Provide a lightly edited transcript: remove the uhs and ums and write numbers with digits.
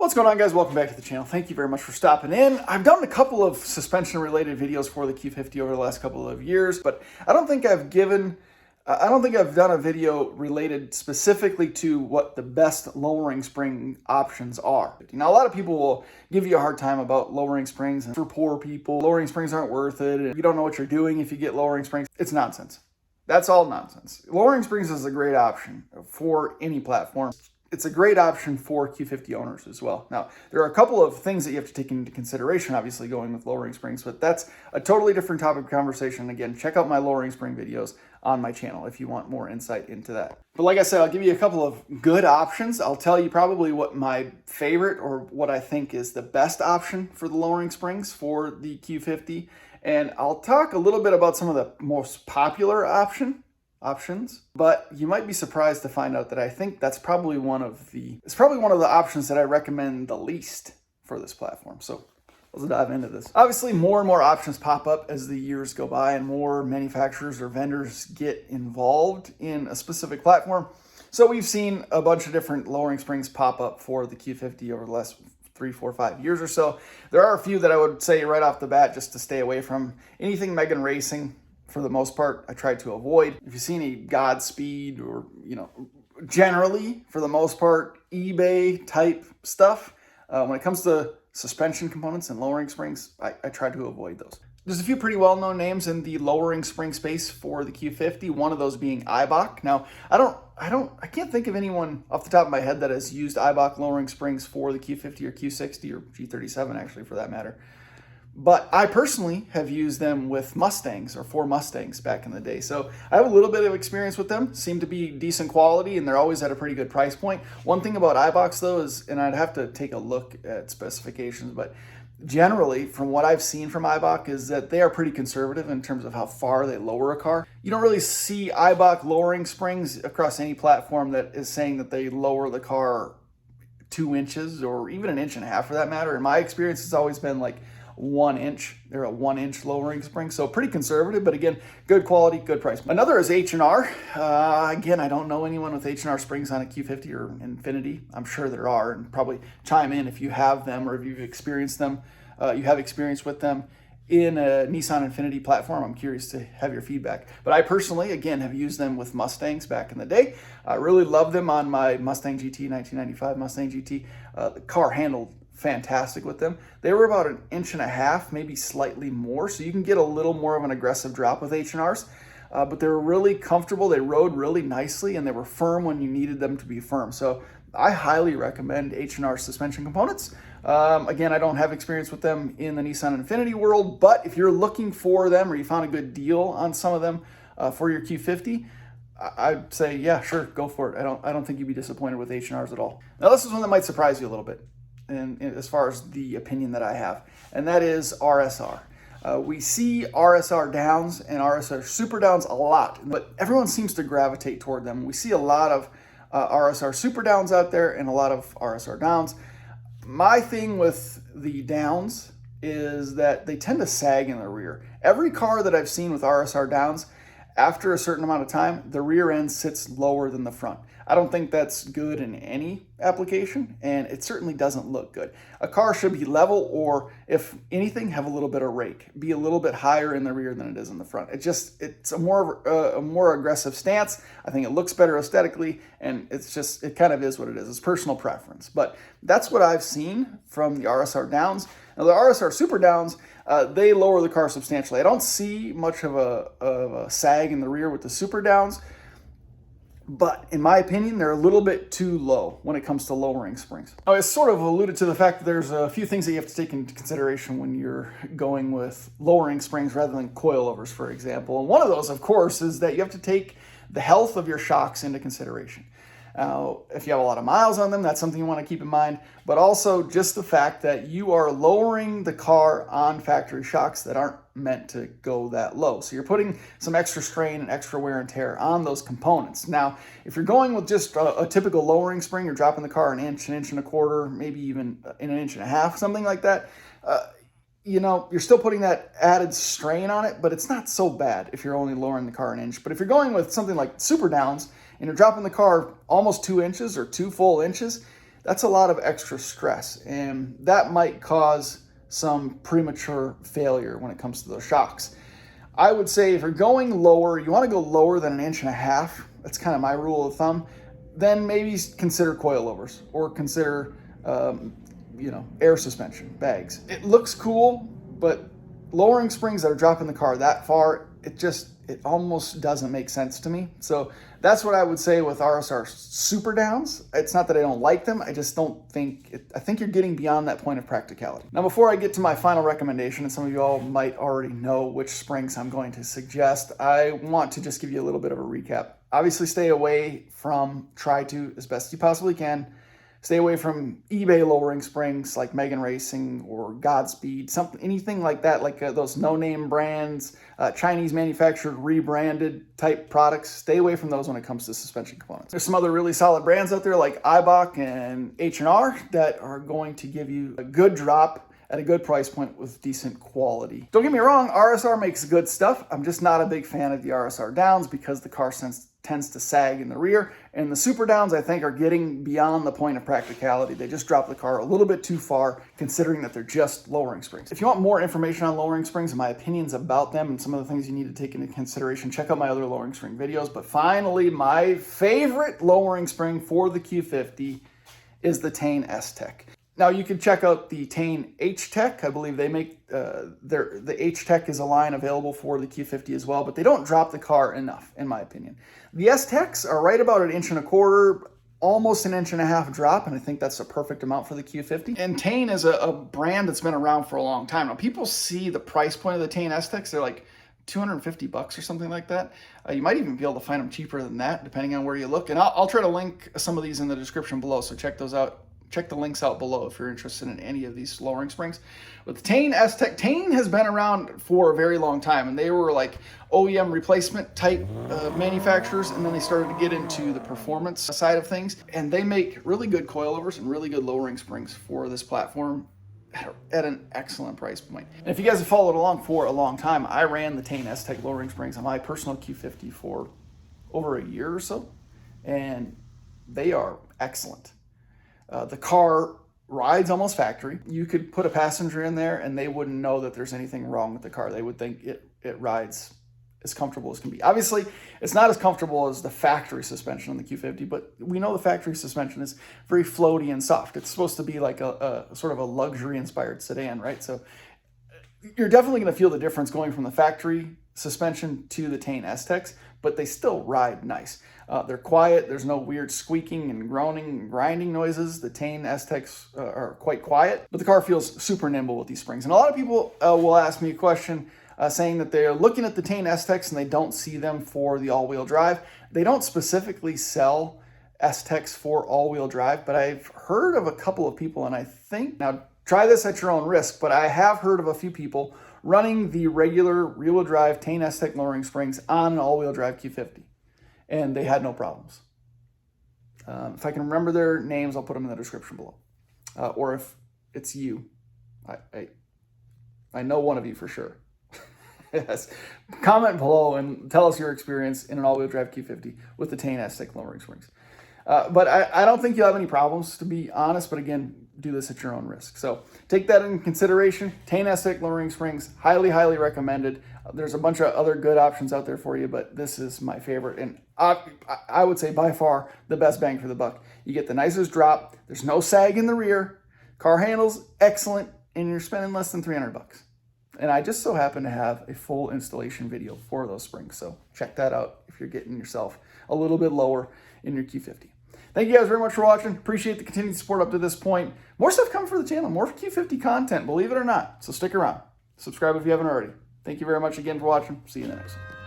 What's going on, guys? Welcome back to the channel. Thank you very much for stopping in. I've done a couple of suspension related videos for the Q50 over the last couple of years, but I don't think I've done a video related specifically to what the best lowering spring options are. Now, a lot of people will give you a hard time about lowering springs, and for poor people, lowering springs aren't worth it. And you don't know what you're doing if you get lowering springs. It's nonsense. That's all nonsense. Lowering springs is a great option for any platform. It's a great option for Q50 owners as well. Now, there are a couple of things that you have to take into consideration, obviously, going with lowering springs, but that's a totally different topic of conversation. Again, check out my lowering spring videos on my channel if you want more insight into that. But like I said, I'll give you a couple of good options. I'll tell you probably what my favorite or what I think is the best option for the lowering springs for the Q50. And I'll talk a little bit about some of the most popular options, but you might be surprised to find out that I think it's probably one of the options that I recommend the least for this platform. So let's dive into this. Obviously, more and more options pop up as the years go by and more manufacturers or vendors get involved in a specific platform. So we've seen a bunch of different lowering springs pop up for the Q50 over the last 3, 4, 5 years or so. There are a few that I would say right off the bat just to stay away from. Anything Megan Racing, for the most part, I try to avoid. If you see any Godspeed or, generally, for the most part, eBay type stuff, when it comes to suspension components and lowering springs, I try to avoid those. There's a few pretty well-known names in the lowering spring space for the Q50, one of those being Eibach. Now, I can't think of anyone off the top of my head that has used Eibach lowering springs for the Q50 or Q60 or G37, actually, for that matter. But I personally have used them with Mustangs or for Mustangs back in the day. So I have a little bit of experience with them, seem to be decent quality, and they're always at a pretty good price point. One thing about Eibachs though is, and I'd have to take a look at specifications, but generally from what I've seen from Eibach is that they are pretty conservative in terms of how far they lower a car. You don't really see Eibach lowering springs across any platform that is saying that they lower the car 2 inches or even 1.5 inches for that matter. In my experience, it's always been like 1 inch. They're a 1 inch lowering spring, so pretty conservative, but again, good quality, good price. Another is H&R. Again, I don't know anyone with H&R springs on a Q50 or Infiniti. I'm sure there are, and probably chime in if you have them or if you've experienced them. You have experience with them in a Nissan Infiniti platform. I'm curious to have your feedback. But I personally, again, have used them with Mustangs back in the day. I really loved them on my Mustang GT, 1995 Mustang GT. The car handled fantastic with them. They were about 1.5 inches, maybe slightly more, so you can get a little more of an aggressive drop with H&Rs, but they were really comfortable. They rode really nicely, and they were firm when you needed them to be firm. So I highly recommend H&R suspension components. Again, I don't have experience with them in the Nissan Infiniti world, but if you're looking for them or you found a good deal on some of them for your Q50, I'd say, yeah, sure, go for it. I don't think you'd be disappointed with H&Rs at all. Now, this is one that might surprise you a little bit, and as far as the opinion that I have, and that is RSR. We see RSR downs and RSR super downs a lot, but everyone seems to gravitate toward them. We see a lot of RSR super downs out there and a lot of RSR downs. My thing with the downs is that they tend to sag in the rear. Every car that I've seen with RSR downs, after a certain amount of time, the rear end sits lower than the front. I don't think that's good in any application, and it certainly doesn't look good. A car should be level, or if anything, have a little bit of rake. Be a little bit higher in the rear than it is in the front. It's a more aggressive stance. I think it looks better aesthetically, and it kind of is what it is. It's personal preference, but that's what I've seen from the RSR downs. Now the RSR super downs, they lower the car substantially. I don't see much of a sag in the rear with the super downs, but in my opinion, they're a little bit too low when it comes to lowering springs. Now, I sort of alluded to the fact that there's a few things that you have to take into consideration when you're going with lowering springs rather than coilovers, for example. And one of those, of course, is that you have to take the health of your shocks into consideration. If you have a lot of miles on them, that's something you want to keep in mind, but also just the fact that you are lowering the car on factory shocks that aren't meant to go that low. So you're putting some extra strain and extra wear and tear on those components. Now, if you're going with just a typical lowering spring, you're dropping the car 1 inch, 1.25 inches, maybe even 1.5 inches, something like that, you're still putting that added strain on it, but it's not so bad if you're only lowering the car 1 inch. But if you're going with something like super downs and you're dropping the car almost 2 inches or 2 full inches, that's a lot of extra stress, and that might cause some premature failure when it comes to those shocks. I would say if you're going lower, you want to go lower than 1.5 inches. That's kind of my rule of thumb. Then maybe consider coilovers or consider, air suspension bags. It looks cool, but lowering springs that are dropping the car that far, it almost doesn't make sense to me. So that's what I would say with RSR Super Downs. It's not that I don't like them, I just don't think, I think you're getting beyond that point of practicality. Now, before I get to my final recommendation, and some of you all might already know which springs I'm going to suggest, I want to just give you a little bit of a recap. Obviously, try to, as best you possibly can, stay away from eBay lowering springs like Megan Racing or Godspeed, anything like that, like those no-name brands, Chinese manufactured, rebranded type products. Stay away from those when it comes to suspension components. There's some other really solid brands out there like Eibach and H&R that are going to give you a good drop at a good price point with decent quality. Don't get me wrong, RSR makes good stuff. I'm just not a big fan of the RSR Downs because the car tends to sag in the rear, and the Super Downs I think are getting beyond the point of practicality. They just drop the car a little bit too far considering that they're just lowering springs. If you want more information on lowering springs and my opinions about them and some of the things you need to take into consideration, check out my other lowering spring videos. But finally, my favorite lowering spring for the Q50 is the Tain Aztec. Now, you can check out the Tain H-Tech. I believe they make, the H-Tech is a line available for the Q50 as well, but they don't drop the car enough, in my opinion. The S-Techs are right about 1.25 inches, almost 1.5 inches drop, and I think that's a perfect amount for the Q50. And Tain is a brand that's been around for a long time. Now, people see the price point of the Tain S-Techs, they're like $250 or something like that. You might even be able to find them cheaper than that, depending on where you look. And I'll try to link some of these in the description below, so check those out. Check the links out below if you're interested in any of these lowering springs. With the Tain Aztec, Tain has been around for a very long time, and they were like OEM replacement type manufacturers, and then they started to get into the performance side of things, and they make really good coilovers and really good lowering springs for this platform at an excellent price point. And if you guys have followed along for a long time, I ran the Tain Aztec lowering springs on my personal Q50 for over a year or so, and they are excellent. The car rides almost factory. You could put a passenger in there and they wouldn't know that there's anything wrong with the car. They would think it rides as comfortable as can be. Obviously, it's not as comfortable as the factory suspension on the Q50, but we know the factory suspension is very floaty and soft. It's supposed to be like a sort of a luxury-inspired sedan, right? So you're definitely going to feel the difference going from the factory suspension to the Tain Aztecs, but they still ride nice. They're quiet. There's no weird squeaking and groaning and grinding noises. The Tain Aztecs are quite quiet, but the car feels super nimble with these springs. And a lot of people will ask me a question saying that they're looking at the Tain Aztecs and they don't see them for the all-wheel drive. They don't specifically sell Aztecs for all-wheel drive, but I've heard of a couple of people, and I think, now try this at your own risk, but I have heard of a few people running the regular rear-wheel drive Tain Aztec lowering springs on an all-wheel drive Q50, and they had no problems. If I can remember their names, I'll put them in the description below. Or if it's you, I know one of you for sure. Yes, comment below and tell us your experience in an all-wheel drive Q50 with the Tain Aztec lowering springs. But I don't think you'll have any problems, to be honest, but again, do this at your own risk. So take that into consideration. Tain Aztec lowering springs, highly, highly recommended. There's a bunch of other good options out there for you, but this is my favorite. And I would say by far the best bang for the buck. You get the nicest drop. There's no sag in the rear. Car handles excellent, and you're spending less than $300. And I just so happen to have a full installation video for those springs. So check that out if you're getting yourself a little bit lower in your Q50. Thank you guys very much for watching. Appreciate the continued support up to this point. More stuff coming for the channel, more Q50 content, believe it or not. So stick around. Subscribe if you haven't already. Thank you very much again for watching. See you in the next one.